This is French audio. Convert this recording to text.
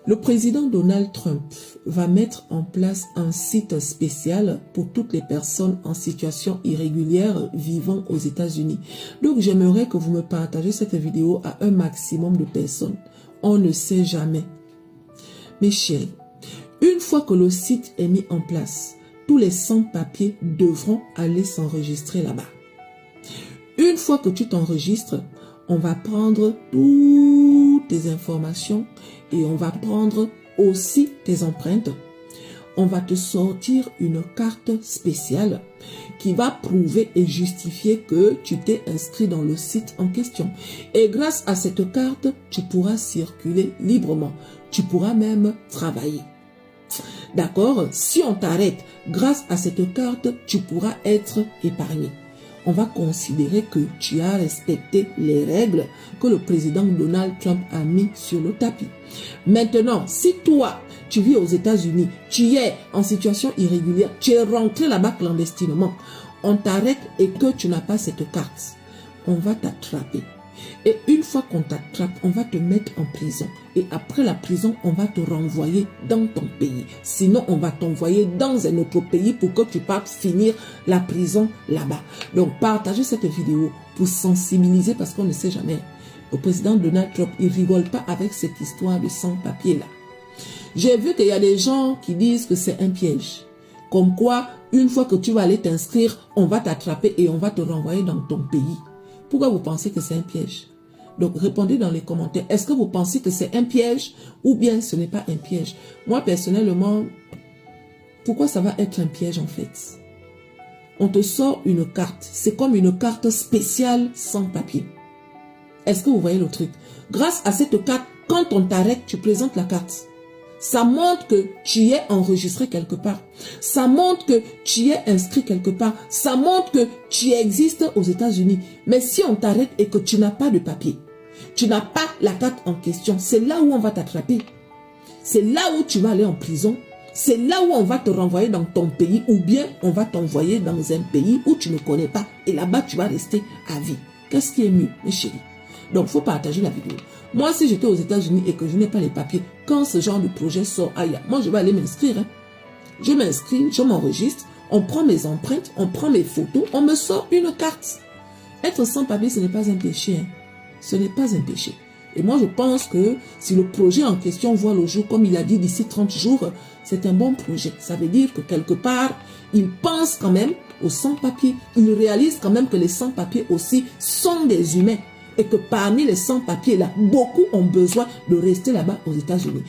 Le président Donald Trump va mettre en place un site spécial pour toutes les personnes en situation irrégulière vivant aux États-Unis. Donc, j'aimerais que vous me partagez cette vidéo à un maximum de personnes. On ne sait jamais. Mes chéris, une fois que le site est mis en place, tous les sans-papiers devront aller s'enregistrer là-bas. Une fois que tu t'enregistres, on va prendre toutes tes informations et on va prendre aussi tes empreintes. On va te sortir une carte spéciale qui va prouver et justifier que tu t'es inscrit dans le site en question. Et grâce à cette carte, tu pourras circuler librement. Tu pourras même travailler. D'accord? Si on t'arrête, grâce à cette carte, tu pourras être épargné. On va considérer que tu as respecté les règles que le président Donald Trump a mis sur le tapis. Maintenant, si toi, tu vis aux États-Unis, tu es en situation irrégulière, tu es rentré là-bas clandestinement, on t'arrête et que tu n'as pas cette carte, on va t'attraper. Et une fois qu'on t'attrape, on va te mettre en prison. Et après la prison, on va te renvoyer dans ton pays. Sinon, on va t'envoyer dans un autre pays pour que tu partes finir la prison là-bas. Donc, partagez cette vidéo pour sensibiliser parce qu'on ne sait jamais. Le président Donald Trump, il rigole pas avec cette histoire de sans-papier là. J'ai vu qu'il y a des gens qui disent que c'est un piège. Comme quoi, une fois que tu vas aller t'inscrire, on va t'attraper et on va te renvoyer dans ton pays. Pourquoi vous pensez que c'est un piège? Donc, répondez dans les commentaires. Est-ce que vous pensez que c'est un piège ou bien ce n'est pas un piège? Moi, personnellement, pourquoi ça va être un piège en fait? On te sort une carte. C'est comme une carte spéciale sans papier. Est-ce que vous voyez le truc? Grâce à cette carte, quand on t'arrête, tu présentes la carte. Ça montre que tu es enregistré quelque part. Ça montre que tu es inscrit quelque part. Ça montre que tu existes aux États-Unis. Mais si on t'arrête et que tu n'as pas de papier, tu n'as pas la carte en question, c'est là où on va t'attraper. C'est là où tu vas aller en prison. C'est là où on va te renvoyer dans ton pays ou bien on va t'envoyer dans un pays où tu ne connais pas. Et là-bas, tu vas rester à vie. Qu'est-ce qui est mieux, mes chéris? Donc, il faut partager la vidéo. Moi, si j'étais aux États-Unis et que je n'ai pas les papiers, quand ce genre de projet sort, aïe, moi, je vais aller m'inscrire. Hein. Je m'inscris, je m'enregistre, on prend mes empreintes, on prend mes photos, on me sort une carte. Être sans papier, ce n'est pas un péché. Hein. Ce n'est pas un péché. Et moi, je pense que si le projet en question voit le jour, comme il a dit d'ici 30 jours, c'est un bon projet. Ça veut dire que quelque part, il pense quand même aux sans-papiers. Il réalise quand même que les sans-papiers aussi sont des humains. Et que parmi les sans-papiers là, beaucoup ont besoin de rester là-bas aux États-Unis.